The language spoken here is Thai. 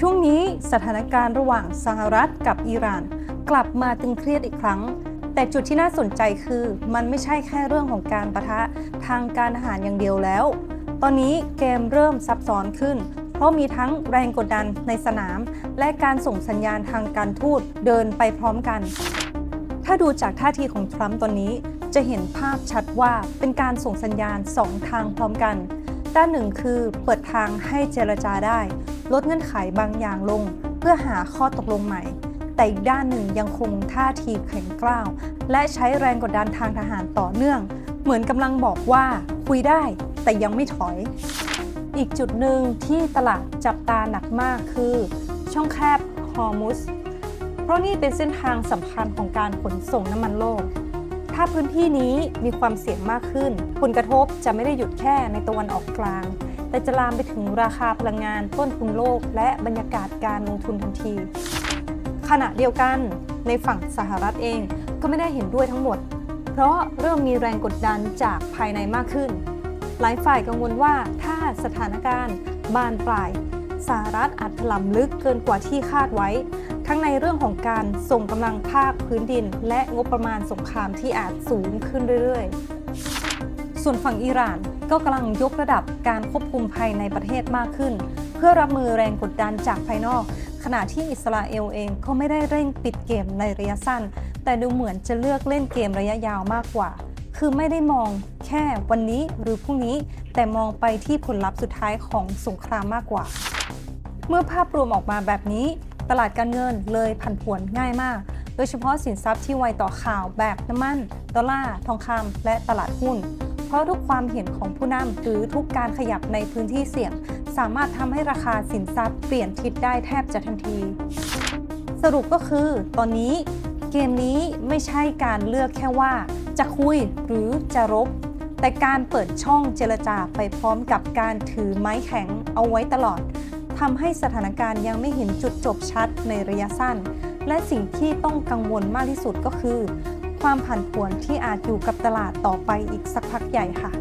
ช่วงนี้สถานการณ์ระหว่างสหรัฐกับอิหร่านกลับมาตึงเครียดอีกครั้งแต่จุดที่น่าสนใจคือมันไม่ใช่แค่เรื่องของการปะทะทางการทหารอย่างเดียวแล้วตอนนี้เกมเริ่มซับซ้อนขึ้นเพราะมีทั้งแรงกดดันในสนามและการส่งสัญญาณทางการทูตเดินไปพร้อมกันถ้าดูจากท่าทีของทรัมป์ตอนนี้จะเห็นภาพชัดว่าเป็นการส่งสัญญาณ2 ทางพร้อมกันด้านหนึ่งคือเปิดทางให้เจรจาได้ลดเงื่อนไขบางอย่างลงเพื่อหาข้อตกลงใหม่แต่อีกด้านหนึ่งยังคงท่าทีแข็งกร้าวและใช้แรงกดดันทางทหารต่อเนื่องเหมือนกำลังบอกว่าคุยได้แต่ยังไม่ถอยอีกจุดหนึ่งที่ตลาดจับตาหนักมากคือช่องแคบฮอร์มุซเพราะนี่เป็นเส้นทางสำคัญของการขนส่งน้ำมันโลกถ้าพื้นที่นี้มีความเสี่ยงมากขึ้นผลกระทบจะไม่ได้หยุดแค่ในตะวันออกกลางแต่จะลามไปถึงราคาพลังงานต้นทุนโลกและบรรยากาศการลงทุนทันทีขณะเดียวกันในฝั่งสหรัฐเองก็ไม่ได้เห็นด้วยทั้งหมดเพราะเริ่มมีแรงกดดันจากภายในมากขึ้นหลายฝ่ายกังวลว่าถ้าสถานการณ์บานปลายสหรัฐอาจถล่มลึกเกินกว่าที่คาดไว้ทั้งในเรื่องของการส่งกำลังภาคพื้นดินและงบประมาณสงครามที่อาจสูงขึ้นเรื่อยๆส่วนฝั่งอิหร่านก็กำลังยกระดับการควบคุมภายในประเทศมากขึ้นเพื่อรับมือแรงกดดันจากภายนอกขณะที่อิสราเอลเองก็ไม่ได้เร่งปิดเกมในระยะสั้นแต่ดูเหมือนจะเลือกเล่นเกมระยะยาวมากกว่าคือไม่ได้มองแค่วันนี้หรือพรุ่งนี้แต่มองไปที่ผลลัพธ์สุดท้ายของสงครามมากกว่าเมื่อภาพรวมออกมาแบบนี้ตลาดการเงินเลยผันผวนง่ายมากโดยเฉพาะสินทรัพย์ที่ไวต่อข่าวแบบน้ำมันดอลลาร์ทองคำและตลาดหุ้นเพราะทุกความเห็นของผู้นำหรือทุกการขยับในพื้นที่เสี่ยงสามารถทำให้ราคาสินทรัพย์เปลี่ยนทิศได้แทบจะทันทีสรุปก็คือตอนนี้เกมนี้ไม่ใช่การเลือกแค่ว่าจะคุยหรือจะรบแต่การเปิดช่องเจรจาไปพร้อมกับการถือไม้แข็งเอาไว้ตลอดทำให้สถานการณ์ยังไม่เห็นจุดจบชัดในระยะสั้นและสิ่งที่ต้องกังวลมากที่สุดก็คือความผันผวนที่อาจอยู่กับตลาดต่อไปอีกสักพักใหญ่ค่ะ